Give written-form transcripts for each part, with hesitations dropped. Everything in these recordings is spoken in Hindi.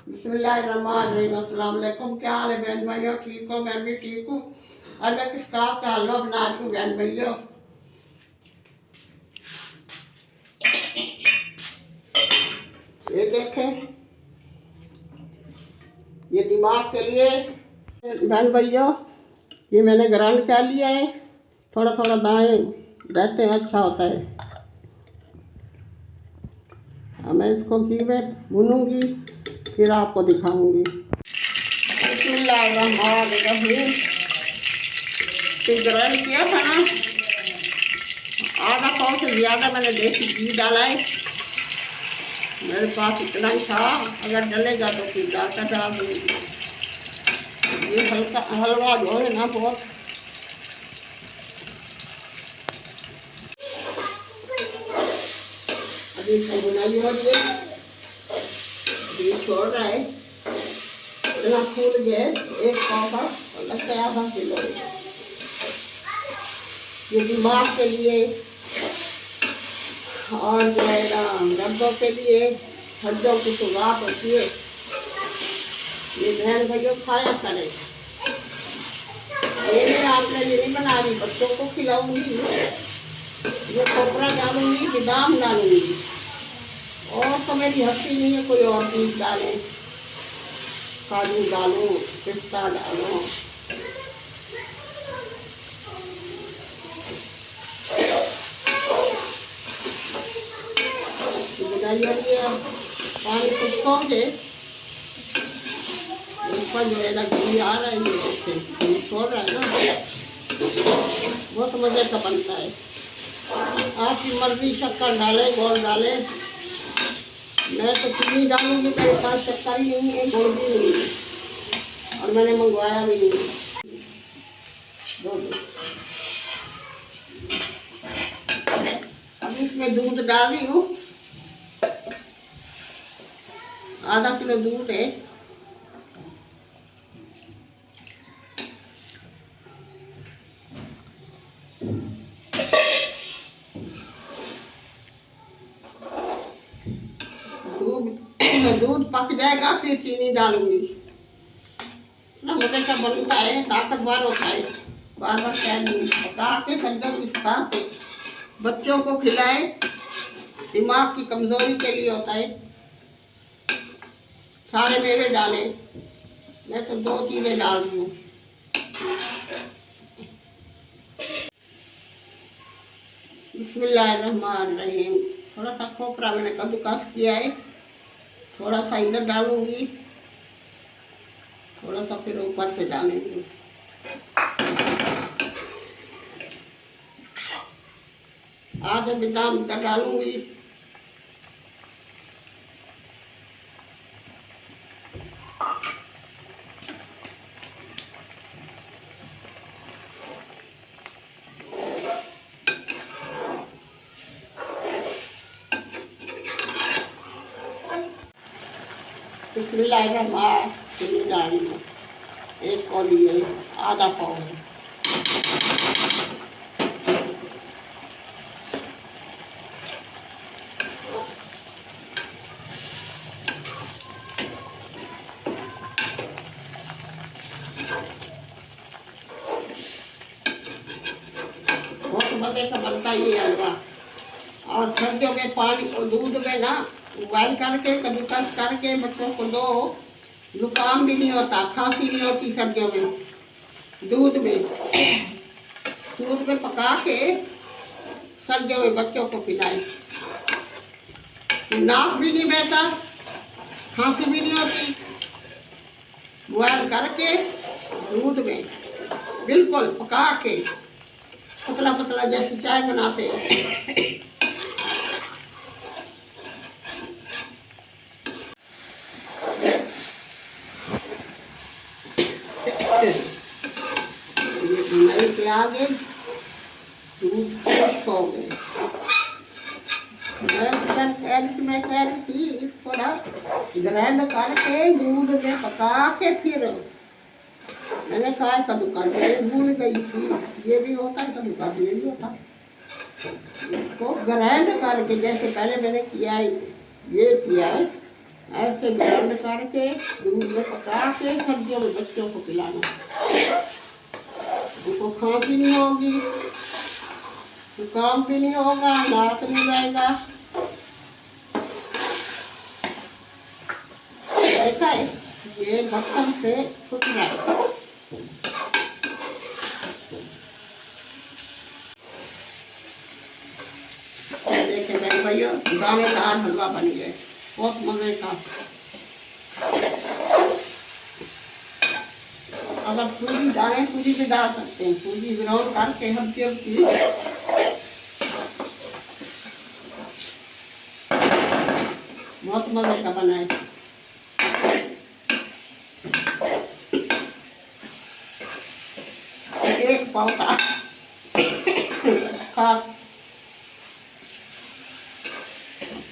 बिस्मिल्लाहिर्रहमानिर्रहीम। अस्सलाम वालेकुम। क्या हाल है बहन भाइयों? ठीक हो? मैं भी ठीक हूँ। और मैं किसका हलवा बना रही हूँ बहन भाइयों। ये देखें, ये दिमाग के लिए बहन भाइयों, ये मैंने ग्राइंड कर लिया है। थोड़ा थोड़ा दाने रहते हैं, अच्छा होता है। अब मैं इसको घी में भूनूंगी, फिर आपको दिखाऊंगी। बिस्मिल्लाहिर्रहमानिर्रहीम। फिर ग्राइंड किया था ना, आधा पाव से ज़्यादा मैंने देसी घी डाला है। मेरे पास इतना ही था, अगर डलेगा तो फिर डालकर डाल दूँगी। ये हल्का हलवा जो है ना, बहुत अभी इसकी बुनाई हो रही है। ये छोड़ रहा है, इतना फूल गया है। एक पाव का लगता है आधा किलो है। ये दिमाग के लिए और जो है ना रब्बों के लिए, हड्डियों की सुगात होती है। ये बहन भाइयों खाया करें। ये मैं आपने ये नहीं बना रही, बच्चों को खिलाऊंगी। ये खोपरा डालूंगी, बादाम डालूंगी, और तो मेरी हस्ती नहीं है कोई और चीज़ डाले। काजू डालो, पिस्ता डालो। बुनाई हो रही है, पानी खुश्क हो गए, ऊपर जो है ना घी आ रहा है। ये छोड़ रहा है ना, बहुत मज़े का बनता है। आपकी मर्जी, शक्कर डाले, गुड़ डाले। मैं तो चीनी डालूंगी, मेरे पास शक्कर ही नहीं है, गुड़ भी नहीं है, और मैंने मंगवाया भी नहीं। अब इसमें दूध डाल रही हूँ, आधा किलो दूध है। दूध पक जाएगा, फिर चीनी डालूंगी। ना मजे का बनता है, ताकतवर होता है। बार बार कह दूँ, पका के ठंडा पका के बच्चों को खिलाए, दिमाग की कमजोरी के लिए होता है। सारे मेवे डाले, मैं तो 2 चीज़ें डाल रही हूँ। बिस्मिल्लाहिर्रहमानिर्रहीम। थोड़ा सा खोपरा मैंने कद्दूकस किया है, थोड़ा सा इधर डालूंगी, थोड़ा सा फिर ऊपर से डालेंगे। आधे बादाम का डालूंगी। बिस्मिल्लाहिर्रहमानिर्रहीम डाल रही हूँ। एक कौली है, आधा पाव है। बहुत मजे का बनता है ये हलवा। और सर्दियों में पानी और दूध में ना उबाल करके कद्दूकस करके बच्चों को दो, जुकाम भी नहीं होता, खांसी नहीं होती सर्दियों में। दूध में पका के सर्दियों में बच्चों को पिलाएं। नाक भी नहीं बहता, खांसी भी नहीं होती। बॉयल करके दूध में बिल्कुल पका के पतला पतला जैसे चाय बनाते हैं। ये बुनाई के आगे दूध खुश्क हो गए। मैं कह रही थी इसको ना ग्राइंड करके दूध में पका के फिर मैंने कहा कद्दूकस भूल गई थी। ये भी होता है कद्दूकस, ये भी होता है। इसको ग्राइंड करके जैसे पहले मैंने किया है, ये किया है, ऐसे ग्राइंड करके दूध में पका के सर्दियों में बच्चों को पिलाना। उनको खांसी नहीं होगी, जुकाम भी नहीं होगा, नाक नहीं रहेगा। ऐसा है ये बर्तन से छूट रहा है। देखे मेरे भैया दानेदार हलवा बन गए, बहुत मजे का। अगर पूरी दाने पूरी भी डाल सकते हैं, पूरी ग्राउंड करके हल्की हल्की बहुत मजे का बना है। एक पाव का खास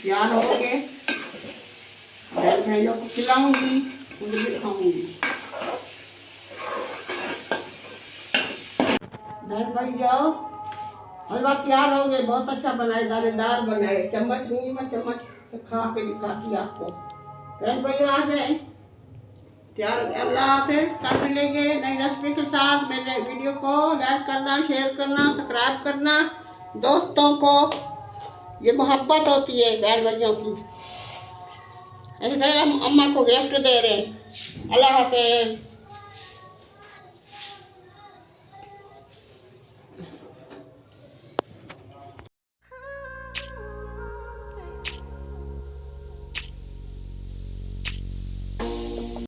तैयार हो गए। बहन भाइयों को खिलाऊंगी, खुद भी खाऊंगी। बहन भाई जाओ, हलवा तैयार हो गए, बहुत अच्छा बनाए, दानेदार बनाए। चम्मच नहीं, मैं चम्मच से खा के दिखाती आपको। बहन भाई आ जाए, तैयार हो गया। अल्लाह हाफिज़, कल मिलेंगे नई रेसिपी के साथ। मेरे वीडियो को लाइक करना, शेयर करना, सब्सक्राइब करना। दोस्तों को ये मोहब्बत होती है बहन भाइयों की। ऐसे करें हम अम्मा को गिफ्ट दे रहे हैं। अल्लाह हाफिज़।